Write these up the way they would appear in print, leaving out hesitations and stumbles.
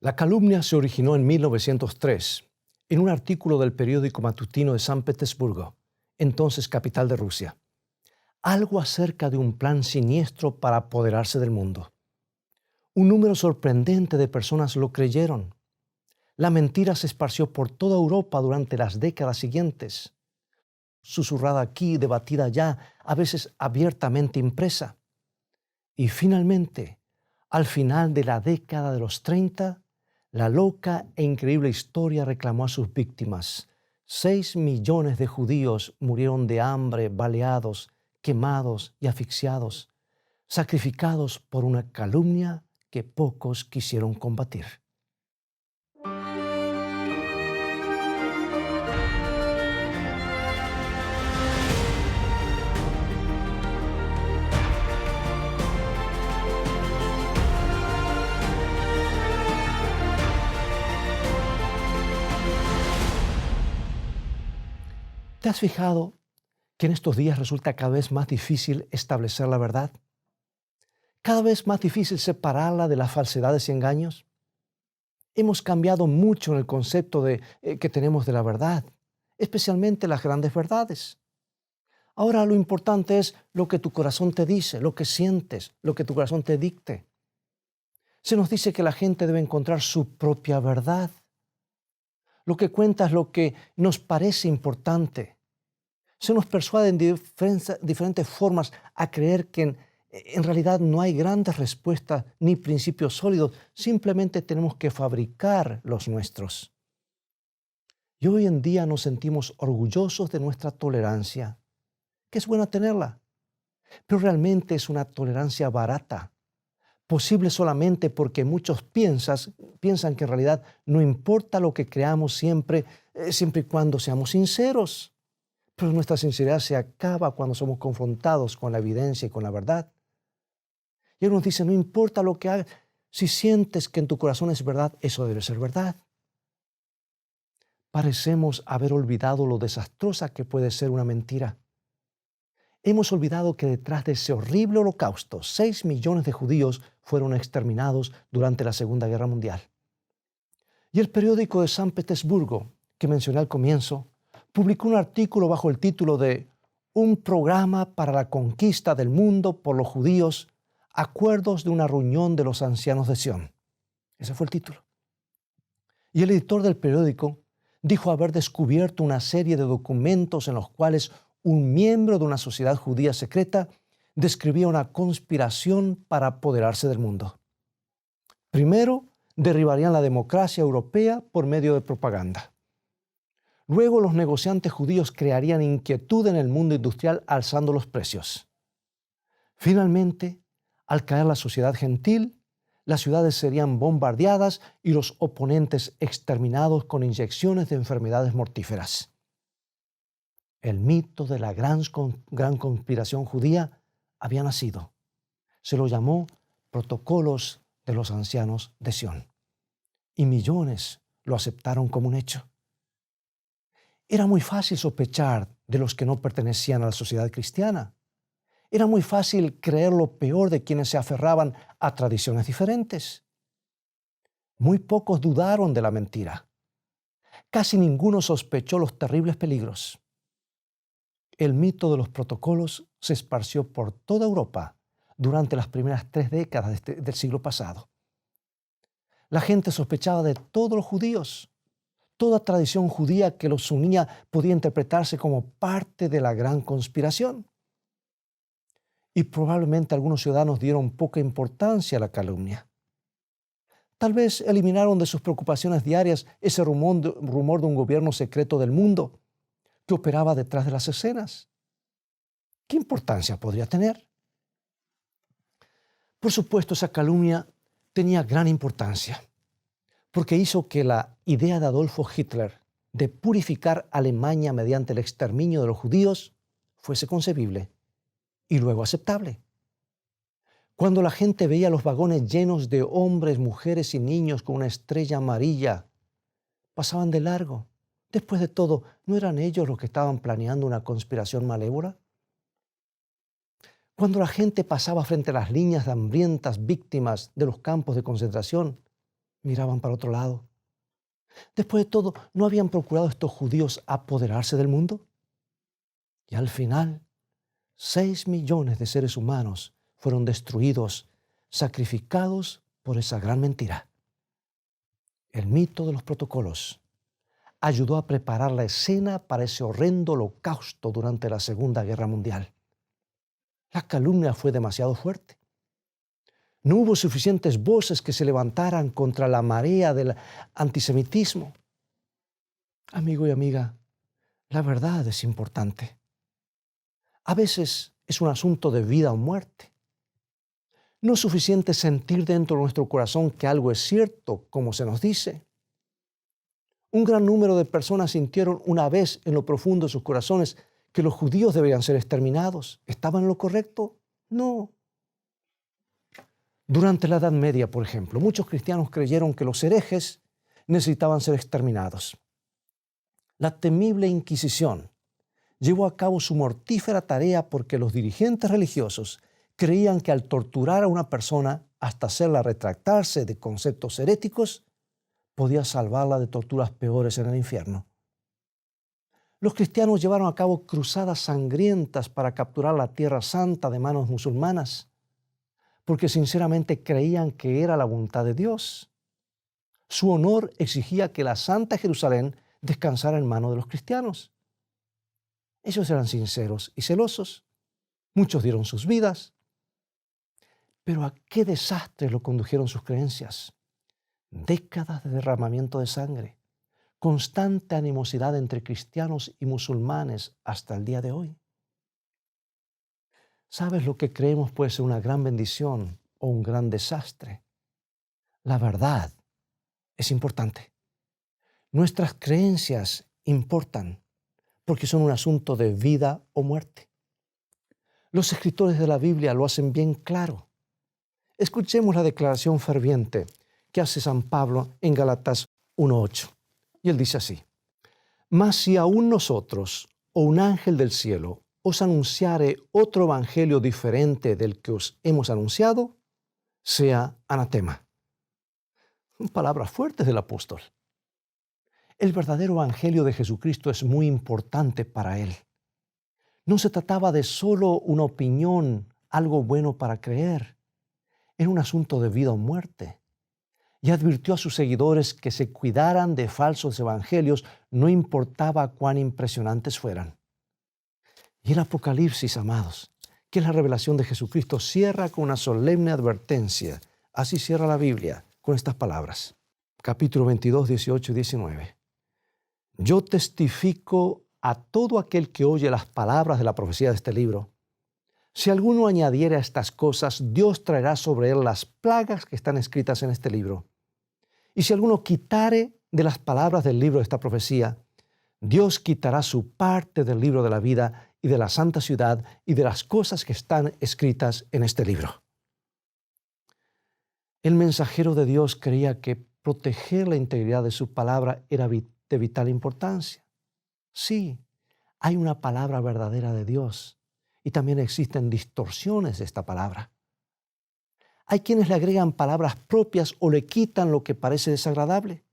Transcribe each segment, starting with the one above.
La calumnia se originó en 1903 en un artículo del periódico matutino de San Petersburgo, entonces capital de Rusia. Algo acerca de un plan siniestro para apoderarse del mundo. Un número sorprendente de personas lo creyeron. La mentira se esparció por toda Europa durante las décadas siguientes, susurrada aquí, debatida allá, a veces abiertamente impresa. Y finalmente, al final de la década de los 30, la loca e increíble historia reclamó a sus víctimas. 6 millones de judíos murieron de hambre, baleados, quemados y asfixiados, sacrificados por una calumnia que pocos quisieron combatir. ¿Te has fijado que en estos días resulta cada vez más difícil establecer la verdad? Cada vez más difícil separarla de las falsedades y engaños. Hemos cambiado mucho en el concepto que tenemos de la verdad, especialmente las grandes verdades. Ahora lo importante es lo que tu corazón te dice, lo que sientes, lo que tu corazón te dicte. Se nos dice que la gente debe encontrar su propia verdad. Lo que cuenta es lo que nos parece importante. Se nos persuade en diferentes formas a creer que en realidad no hay grandes respuestas ni principios sólidos, simplemente tenemos que fabricar los nuestros. Y hoy en día nos sentimos orgullosos de nuestra tolerancia, que es buena tenerla, pero realmente es una tolerancia barata, posible solamente porque muchos piensan que en realidad no importa lo que creamos siempre y cuando seamos sinceros. Pero nuestra sinceridad se acaba cuando somos confrontados con la evidencia y con la verdad. Y Él nos dice, no importa lo que hagas, si sientes que en tu corazón es verdad, eso debe ser verdad. Parecemos haber olvidado lo desastrosa que puede ser una mentira. Hemos olvidado que detrás de ese horrible holocausto, 6 millones de judíos fueron exterminados durante la Segunda Guerra Mundial. Y el periódico de San Petersburgo, que mencioné al comienzo, publicó un artículo bajo el título de Un programa para la conquista del mundo por los judíos, acuerdos de una reunión de los ancianos de Sión. Ese fue el título. Y el editor del periódico dijo haber descubierto una serie de documentos en los cuales un miembro de una sociedad judía secreta describía una conspiración para apoderarse del mundo. Primero, derribarían la democracia europea por medio de propaganda. Luego los negociantes judíos crearían inquietud en el mundo industrial alzando los precios. Finalmente, al caer la sociedad gentil, las ciudades serían bombardeadas y los oponentes exterminados con inyecciones de enfermedades mortíferas. El mito de la gran conspiración judía había nacido. Se lo llamó Protocolos de los Ancianos de Sión. Y millones lo aceptaron como un hecho. Era muy fácil sospechar de los que no pertenecían a la sociedad cristiana. Era muy fácil creer lo peor de quienes se aferraban a tradiciones diferentes. Muy pocos dudaron de la mentira. Casi ninguno sospechó los terribles peligros. El mito de los protocolos se esparció por toda Europa durante las primeras 3 décadas del siglo pasado. La gente sospechaba de todos los judíos. Toda tradición judía que los unía podía interpretarse como parte de la gran conspiración. Y probablemente algunos ciudadanos dieron poca importancia a la calumnia. Tal vez eliminaron de sus preocupaciones diarias ese rumor de un gobierno secreto del mundo que operaba detrás de las escenas. ¿Qué importancia podría tener? Por supuesto, esa calumnia tenía gran importancia, porque hizo que la idea de Adolfo Hitler de purificar Alemania mediante el exterminio de los judíos fuese concebible y luego aceptable. Cuando la gente veía los vagones llenos de hombres, mujeres y niños con una estrella amarilla, pasaban de largo. Después de todo, ¿no eran ellos los que estaban planeando una conspiración malévola? Cuando la gente pasaba frente a las líneas de hambrientas víctimas de los campos de concentración, miraban para otro lado. Después de todo, ¿no habían procurado estos judíos apoderarse del mundo? Y al final, 6 millones de seres humanos fueron destruidos, sacrificados por esa gran mentira. El mito de los protocolos ayudó a preparar la escena para ese horrendo holocausto durante la Segunda Guerra Mundial. La calumnia fue demasiado fuerte. No hubo suficientes voces que se levantaran contra la marea del antisemitismo. Amigo y amiga, la verdad es importante. A veces es un asunto de vida o muerte. No es suficiente sentir dentro de nuestro corazón que algo es cierto, como se nos dice. Un gran número de personas sintieron una vez en lo profundo de sus corazones que los judíos deberían ser exterminados. ¿Estaban en lo correcto? No. Durante la Edad Media, por ejemplo, muchos cristianos creyeron que los herejes necesitaban ser exterminados. La temible Inquisición llevó a cabo su mortífera tarea porque los dirigentes religiosos creían que al torturar a una persona hasta hacerla retractarse de conceptos heréticos, podía salvarla de torturas peores en el infierno. Los cristianos llevaron a cabo cruzadas sangrientas para capturar la Tierra Santa de manos musulmanas, porque sinceramente creían que era la voluntad de Dios. Su honor exigía que la Santa Jerusalén descansara en manos de los cristianos. Ellos eran sinceros y celosos. Muchos dieron sus vidas. Pero ¿a qué desastre lo condujeron sus creencias? Décadas de derramamiento de sangre, constante animosidad entre cristianos y musulmanes hasta el día de hoy. ¿Sabes? Lo que creemos puede ser una gran bendición o un gran desastre. La verdad es importante. Nuestras creencias importan porque son un asunto de vida o muerte. Los escritores de la Biblia lo hacen bien claro. Escuchemos la declaración ferviente que hace San Pablo en Gálatas 1:8. Y él dice así: Mas si aún nosotros o un ángel del cielo os anunciare otro evangelio diferente del que os hemos anunciado, sea anatema. Palabras fuertes del apóstol. El verdadero evangelio de Jesucristo es muy importante para él. No se trataba de solo una opinión, algo bueno para creer. Era un asunto de vida o muerte. Y advirtió a sus seguidores que se cuidaran de falsos evangelios, no importaba cuán impresionantes fueran. Y el Apocalipsis, amados, que es la revelación de Jesucristo, cierra con una solemne advertencia. Así cierra la Biblia con estas palabras. Capítulo 22, 18 y 19. Yo testifico a todo aquel que oye las palabras de la profecía de este libro. Si alguno añadiere a estas cosas, Dios traerá sobre él las plagas que están escritas en este libro. Y si alguno quitare de las palabras del libro de esta profecía, Dios quitará su parte del libro de la vida y de la santa ciudad y de las cosas que están escritas en este libro. El mensajero de Dios creía que proteger la integridad de su palabra era de vital importancia. Sí, hay una palabra verdadera de Dios y también existen distorsiones de esta palabra. Hay quienes le agregan palabras propias o le quitan lo que parece desagradable.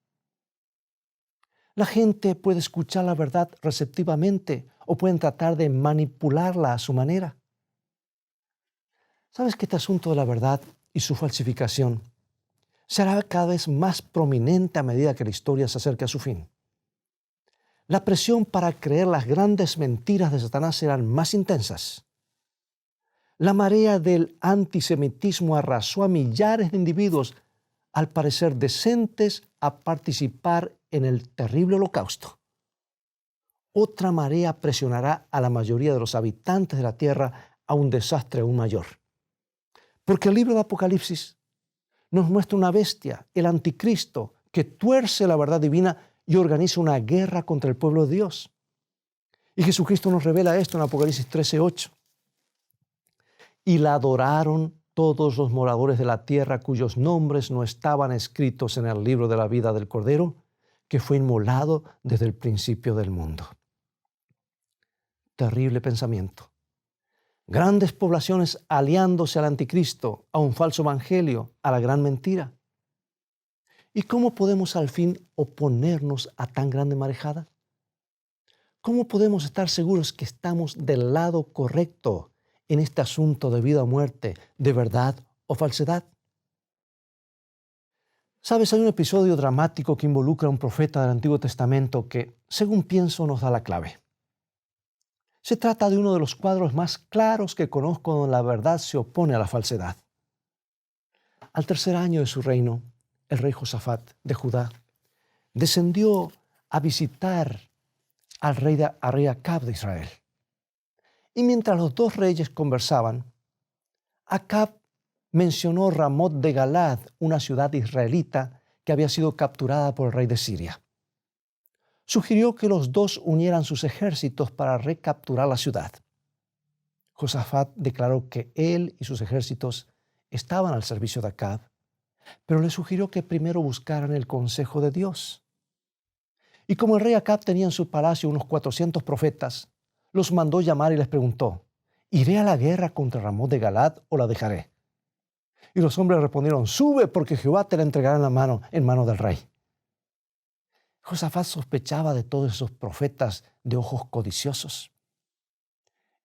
La gente puede escuchar la verdad receptivamente o pueden tratar de manipularla a su manera. ¿Sabes que este asunto de la verdad y su falsificación será cada vez más prominente a medida que la historia se acerque a su fin? La presión para creer las grandes mentiras de Satanás serán más intensas. La marea del antisemitismo arrasó a millares de individuos, al parecer decentes, a participar en el terrible holocausto. Otra marea presionará a la mayoría de los habitantes de la tierra a un desastre aún mayor. Porque el libro de Apocalipsis nos muestra una bestia, el anticristo, que tuerce la verdad divina y organiza una guerra contra el pueblo de Dios. Y Jesucristo nos revela esto en Apocalipsis 13:8. Y la adoraron todos los moradores de la tierra cuyos nombres no estaban escritos en el libro de la vida del Cordero, que fue inmolado desde el principio del mundo. Terrible pensamiento. Grandes poblaciones aliándose al anticristo, a un falso evangelio, a la gran mentira. ¿Y cómo podemos al fin oponernos a tan grande marejada? ¿Cómo podemos estar seguros que estamos del lado correcto en este asunto de vida o muerte, de verdad o falsedad? Sabes, hay un episodio dramático que involucra a un profeta del Antiguo Testamento que, según pienso, nos da la clave. Se trata de uno de los cuadros más claros que conozco donde la verdad se opone a la falsedad. Al tercer año de su reino, el rey Josafat de Judá descendió a visitar al rey Acab de Israel. Y mientras los dos reyes conversaban, Acab mencionó Ramot de Galad, una ciudad israelita que había sido capturada por el rey de Siria. Sugirió que los dos unieran sus ejércitos para recapturar la ciudad. Josafat declaró que él y sus ejércitos estaban al servicio de Acab, pero le sugirió que primero buscaran el consejo de Dios. Y como el rey Acab tenía en su palacio unos 400 profetas, los mandó llamar y les preguntó: ¿iré a la guerra contra Ramot de Galad o la dejaré? Y los hombres respondieron: sube, porque Jehová te la entregará en mano del rey. Josafat sospechaba de todos esos profetas de ojos codiciosos.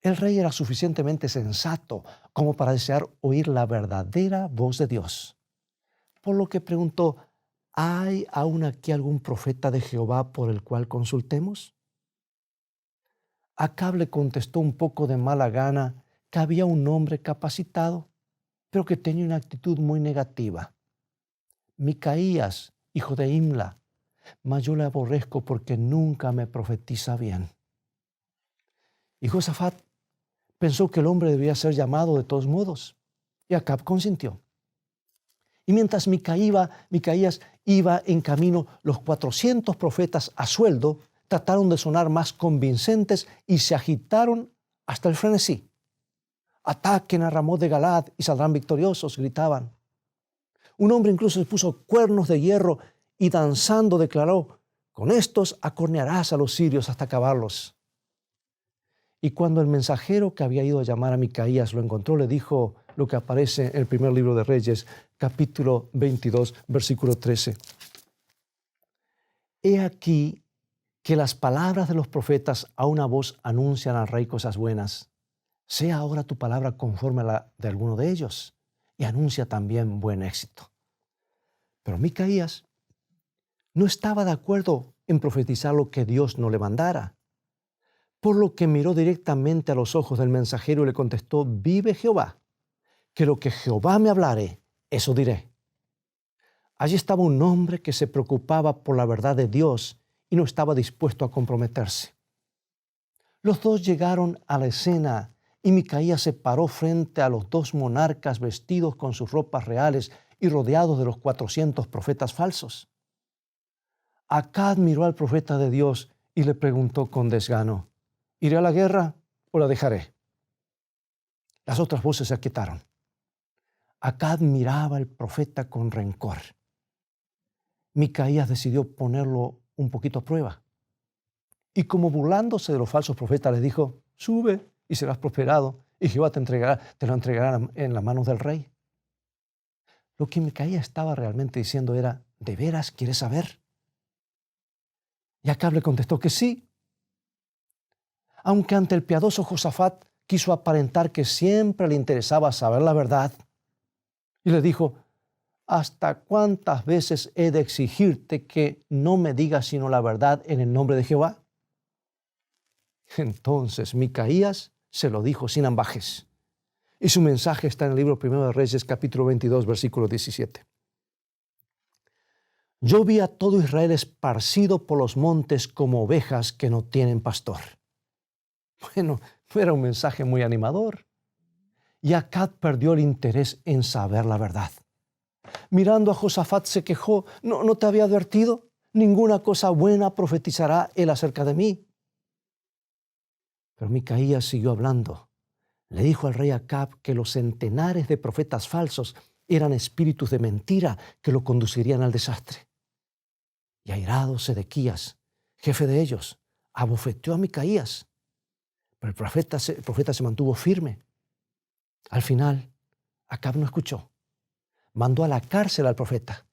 El rey era suficientemente sensato como para desear oír la verdadera voz de Dios, por lo que preguntó: ¿hay aún aquí algún profeta de Jehová por el cual consultemos? Acab le contestó un poco de mala gana que había un hombre capacitado, pero que tenía una actitud muy negativa. Micaías, hijo de Imla, mas yo le aborrezco porque nunca me profetiza bien. Y Josafat pensó que el hombre debía ser llamado de todos modos, y Acab consintió. Y mientras Micaías iba en camino, los 400 profetas a sueldo trataron de sonar más convincentes y se agitaron hasta el frenesí. Ataquen a Ramot de Galad y saldrán victoriosos, gritaban. Un hombre incluso se puso cuernos de hierro y danzando declaró: con estos acornearás a los sirios hasta acabarlos. Y cuando el mensajero que había ido a llamar a Micaías lo encontró, le dijo lo que aparece en el primer libro de Reyes, capítulo 22, versículo 13. He aquí que las palabras de los profetas a una voz anuncian al rey cosas buenas. Sea ahora tu palabra conforme a la de alguno de ellos, y anuncia también buen éxito. Pero Micaías no estaba de acuerdo en profetizar lo que Dios no le mandara, por lo que miró directamente a los ojos del mensajero y le contestó: vive Jehová, que lo que Jehová me hablare, eso diré. Allí estaba un hombre que se preocupaba por la verdad de Dios y no estaba dispuesto a comprometerse. Los dos llegaron a la escena y Micaías se paró frente a los dos monarcas vestidos con sus ropas reales y rodeados de los 400 profetas falsos. Acab miró al profeta de Dios y le preguntó con desgano: ¿iré a la guerra o la dejaré? Las otras voces se aquietaron. Acab miraba al profeta con rencor. Micaías decidió ponerlo un poquito a prueba. Y como burlándose de los falsos profetas, les dijo: sube y serás prosperado, y Jehová te lo entregará en las manos del rey. Lo que Micaías estaba realmente diciendo era: ¿de veras quieres saber? Y Acab le contestó que sí. Aunque ante el piadoso Josafat quiso aparentar que siempre le interesaba saber la verdad, y le dijo: ¿hasta cuántas veces he de exigirte que no me digas sino la verdad en el nombre de Jehová? Entonces Micaías se lo dijo sin ambajes. Y su mensaje está en el libro 1 de Reyes, capítulo 22, versículo 17. Yo vi a todo Israel esparcido por los montes como ovejas que no tienen pastor. Bueno, no era un mensaje muy animador. Y Acab perdió el interés en saber la verdad. Mirando a Josafat se quejó: ¿No te había advertido? Ninguna cosa buena profetizará él acerca de mí. Pero Micaías siguió hablando. Le dijo al rey Acab que los centenares de profetas falsos eran espíritus de mentira que lo conducirían al desastre. Y airado Sedequías, jefe de ellos, abofeteó a Micaías. Pero el profeta se mantuvo firme. Al final, Acab no escuchó. Mandó a la cárcel al profeta.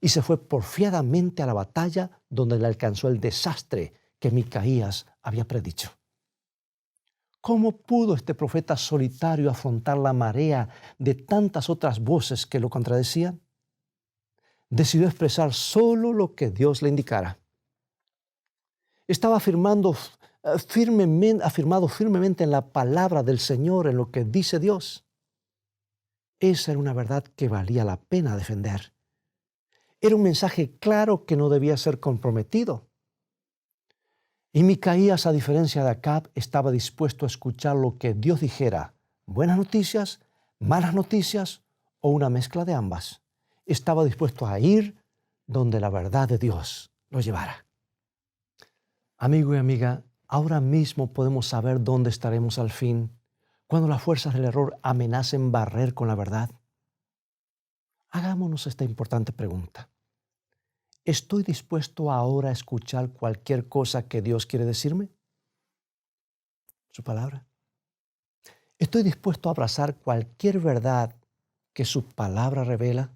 y se fue porfiadamente a la batalla donde le alcanzó el desastre que Micaías había predicho. ¿Cómo pudo este profeta solitario afrontar la marea de tantas otras voces que lo contradecían? Decidió expresar solo lo que Dios le indicara. Estaba afirmado firmemente en la palabra del Señor, en lo que dice Dios. Esa era una verdad que valía la pena defender. Era un mensaje claro que no debía ser comprometido. Y Micaías, a diferencia de Acab, estaba dispuesto a escuchar lo que Dios dijera, buenas noticias, malas noticias o una mezcla de ambas. Estaba dispuesto a ir donde la verdad de Dios lo llevara. Amigo y amiga, ahora mismo podemos saber dónde estaremos al fin, cuando las fuerzas del error amenacen barrer con la verdad. Hagámonos esta importante pregunta. ¿Estoy dispuesto ahora a escuchar cualquier cosa que Dios quiere decirme? Su palabra. ¿Estoy dispuesto a abrazar cualquier verdad que su palabra revela?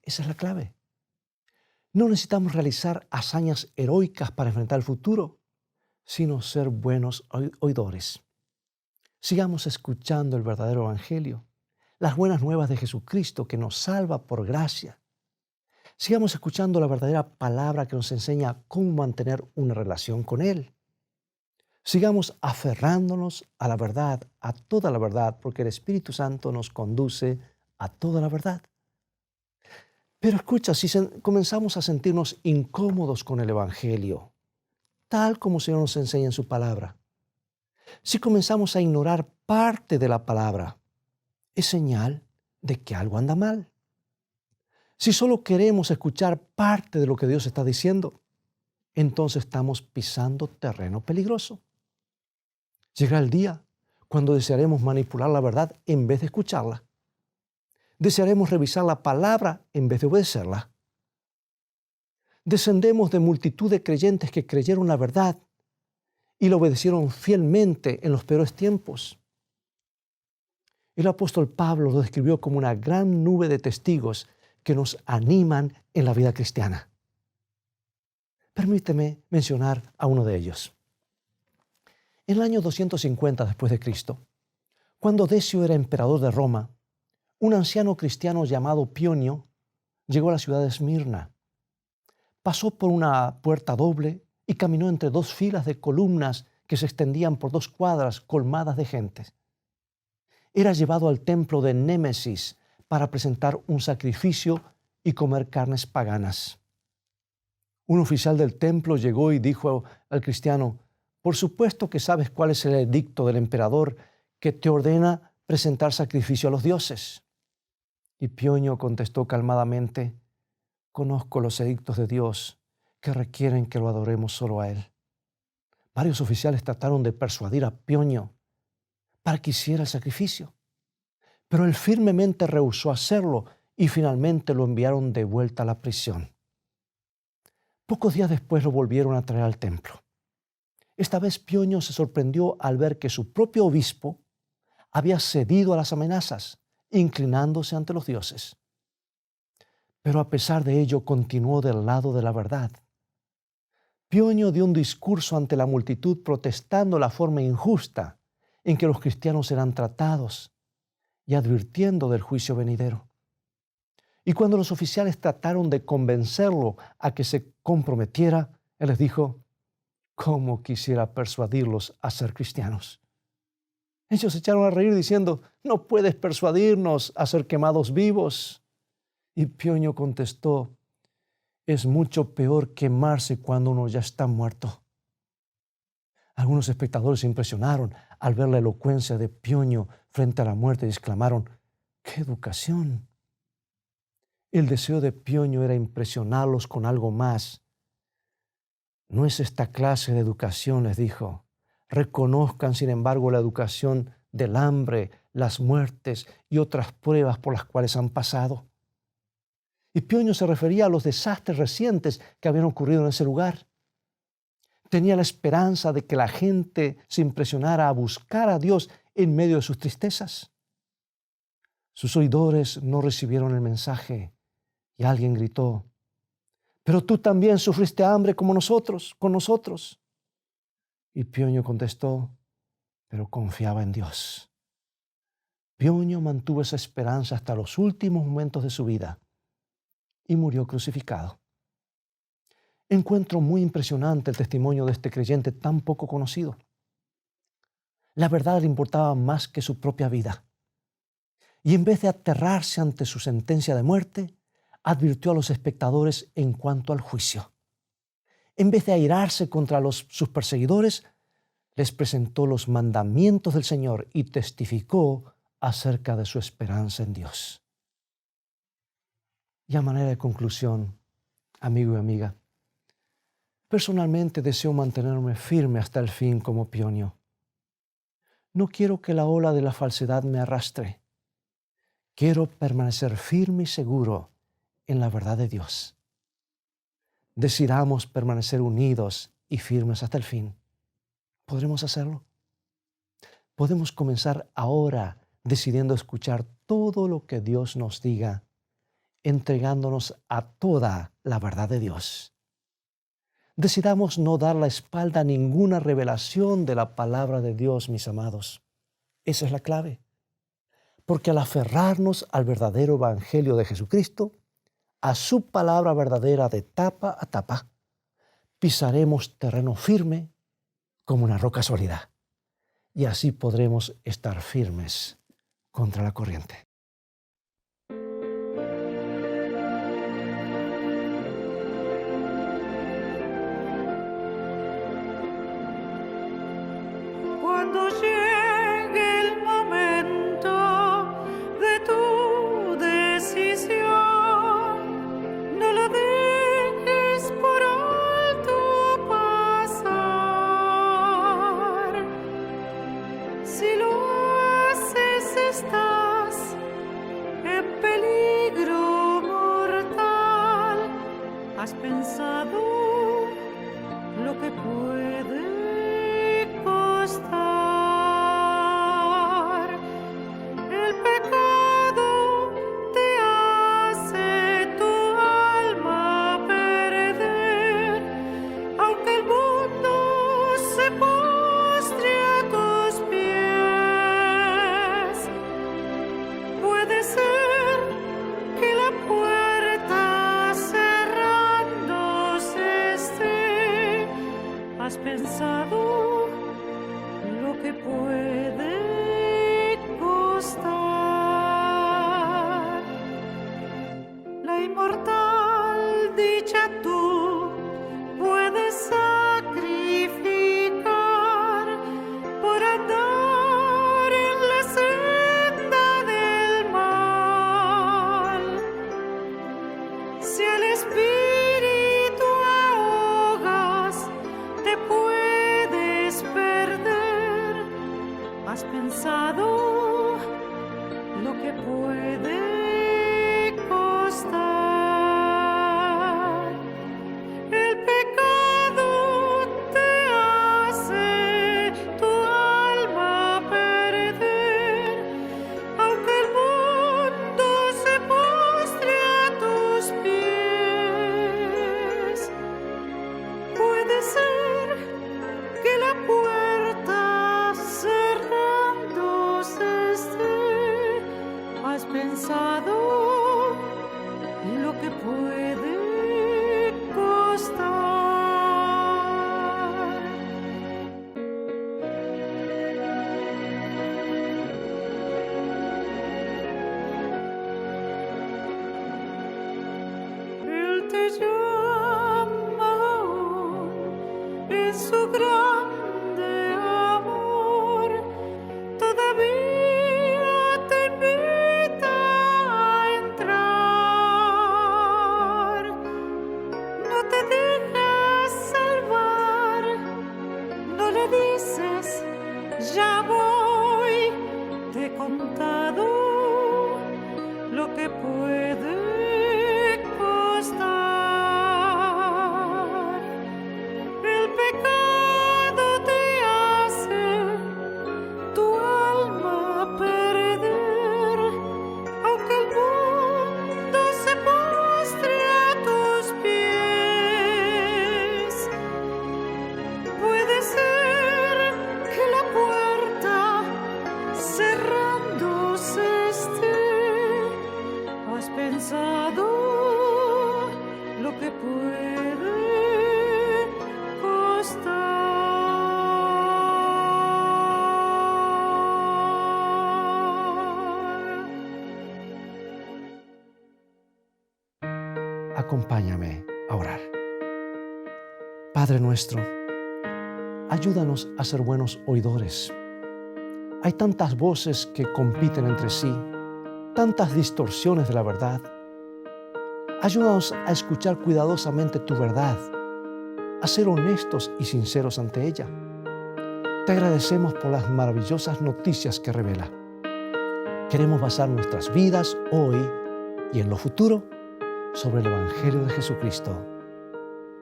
Esa es la clave. No necesitamos realizar hazañas heroicas para enfrentar el futuro, sino ser buenos oidores. Sigamos escuchando el verdadero evangelio, las buenas nuevas de Jesucristo que nos salva por gracia. Sigamos escuchando la verdadera palabra que nos enseña cómo mantener una relación con Él. Sigamos aferrándonos a la verdad, a toda la verdad, porque el Espíritu Santo nos conduce a toda la verdad. Pero escucha, si comenzamos a sentirnos incómodos con el Evangelio, tal como el Señor nos enseña en su palabra, si comenzamos a ignorar parte de la palabra, es señal de que algo anda mal. Si solo queremos escuchar parte de lo que Dios está diciendo, entonces estamos pisando terreno peligroso. Llegará el día cuando desearemos manipular la verdad en vez de escucharla. Desearemos revisar la palabra en vez de obedecerla. Descendemos de multitud de creyentes que creyeron la verdad y la obedecieron fielmente en los peores tiempos. El apóstol Pablo lo describió como una gran nube de testigos que nos animan en la vida cristiana. Permíteme mencionar a uno de ellos. En el año 250 después de Cristo, cuando Decio era emperador de Roma, un anciano cristiano llamado Pionio llegó a la ciudad de Esmirna. Pasó por una puerta doble y caminó entre dos filas de columnas que se extendían por 2 cuadras colmadas de gente. Era llevado al templo de Némesis para presentar un sacrificio y comer carnes paganas. Un oficial del templo llegó y dijo al cristiano: por supuesto que sabes cuál es el edicto del emperador que te ordena presentar sacrificio a los dioses. Y Pionio contestó calmadamente: conozco los edictos de Dios que requieren que lo adoremos solo a Él. Varios oficiales trataron de persuadir a Pionio para que hiciera el sacrificio, pero él firmemente rehusó hacerlo y finalmente lo enviaron de vuelta a la prisión. Pocos días después lo volvieron a traer al templo. Esta vez Pionio se sorprendió al ver que su propio obispo había cedido a las amenazas, inclinándose ante los dioses. Pero a pesar de ello continuó del lado de la verdad. Pionio dio un discurso ante la multitud protestando la forma injusta en que los cristianos eran tratados y advirtiendo del juicio venidero. Y cuando los oficiales trataron de convencerlo a que se comprometiera, él les dijo: ¿cómo quisiera persuadirlos a ser cristianos? Ellos se echaron a reír diciendo: no puedes persuadirnos a ser quemados vivos. Y Pionio contestó: es mucho peor quemarse cuando uno ya está muerto. Algunos espectadores se impresionaron al ver la elocuencia de Pionio frente a la muerte y exclamaron: ¡qué educación! El deseo de Pionio era impresionarlos con algo más. No es esta clase de educación, les dijo. Reconozcan, sin embargo, la educación del hambre, las muertes y otras pruebas por las cuales han pasado. Y Pionio se refería a los desastres recientes que habían ocurrido en ese lugar. Tenía la esperanza de que la gente se impresionara a buscar a Dios en medio de sus tristezas. Sus oidores no recibieron el mensaje Y alguien gritó, pero tú también sufriste hambre como nosotros, con nosotros. Y Pionio contestó, pero confiaba en Dios. Pionio mantuvo esa esperanza hasta los últimos momentos de su vida y murió crucificado. Encuentro muy impresionante el testimonio de este creyente tan poco conocido. La verdad le importaba más que su propia vida. Y en vez de aterrarse ante su sentencia de muerte, advirtió a los espectadores en cuanto al juicio. En vez de airarse contra sus perseguidores, les presentó los mandamientos del Señor y testificó acerca de su esperanza en Dios. Y a manera de conclusión, amigo y amiga, personalmente deseo mantenerme firme hasta el fin como Pionio. No quiero que la ola de la falsedad me arrastre. Quiero permanecer firme y seguro en la verdad de Dios. Decidamos permanecer unidos y firmes hasta el fin. ¿Podremos hacerlo? Podemos comenzar ahora decidiendo escuchar todo lo que Dios nos diga, entregándonos a toda la verdad de Dios. Decidamos no dar la espalda a ninguna revelación de la palabra de Dios, mis amados. Esa es la clave. Porque al aferrarnos al verdadero evangelio de Jesucristo, a su palabra verdadera de tapa a tapa, pisaremos terreno firme como una roca sólida. Y así podremos estar firmes contra la corriente. Cuando llegue el momento de tu decisión, no lo dejes por alto pasar. Si lo haces, estás en peligro mortal. ¿Has pensado lo que puede costar? El pecado te hace tu alma perder, aunque el mundo se postre a tus pies. Puede ser que la puerta cerrándose esté. ¿Has pensado lo que puede costar? La inmortal dicha tú puedes sacrificar por andar en la senda del mal. Si al espíritu ahogas, te puedes perder. ¿Has pensado lo que puede costar? El pecado te hace tu alma perder, aunque el mundo se postre a tus pies. Puede ser que la puerta cerrándose esté. ¿Has pensado lo que puede costar? Él te llama aún en su grande amor. Todavía te invita a entrar. No te dejas salvar. No le dices, ya voy. Te he contado lo que puede costar. Acompáñame a orar. Padre nuestro, ayúdanos a ser buenos oidores. Hay tantas voces que compiten entre sí, tantas distorsiones de la verdad. Ayúdanos a escuchar cuidadosamente tu verdad, a ser honestos y sinceros ante ella. Te agradecemos por las maravillosas noticias que revela. Queremos basar nuestras vidas hoy y en lo futuro sobre el Evangelio de Jesucristo.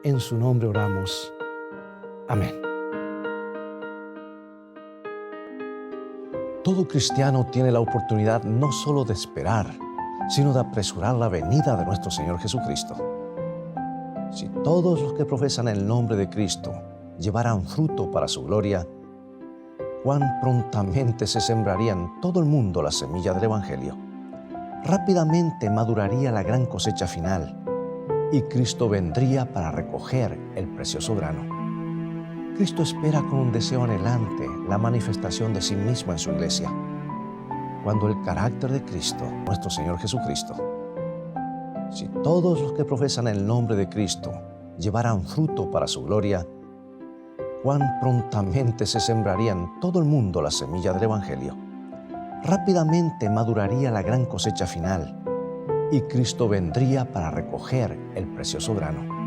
En su nombre oramos. Amén. Todo cristiano tiene la oportunidad no solo de esperar, sino de apresurar la venida de nuestro Señor Jesucristo. Si todos los que profesan el nombre de Cristo llevaran fruto para su gloria, cuán prontamente se sembraría en todo el mundo la semilla del Evangelio. Rápidamente maduraría la gran cosecha final y Cristo vendría para recoger el precioso grano. Cristo espera con un deseo anhelante la manifestación de sí mismo en su iglesia, cuando el carácter de Cristo, nuestro Señor Jesucristo. Si todos los que profesan el nombre de Cristo llevaran fruto para su gloria, cuán prontamente se sembraría en todo el mundo la semilla del Evangelio. Rápidamente maduraría la gran cosecha final y Cristo vendría para recoger el precioso grano.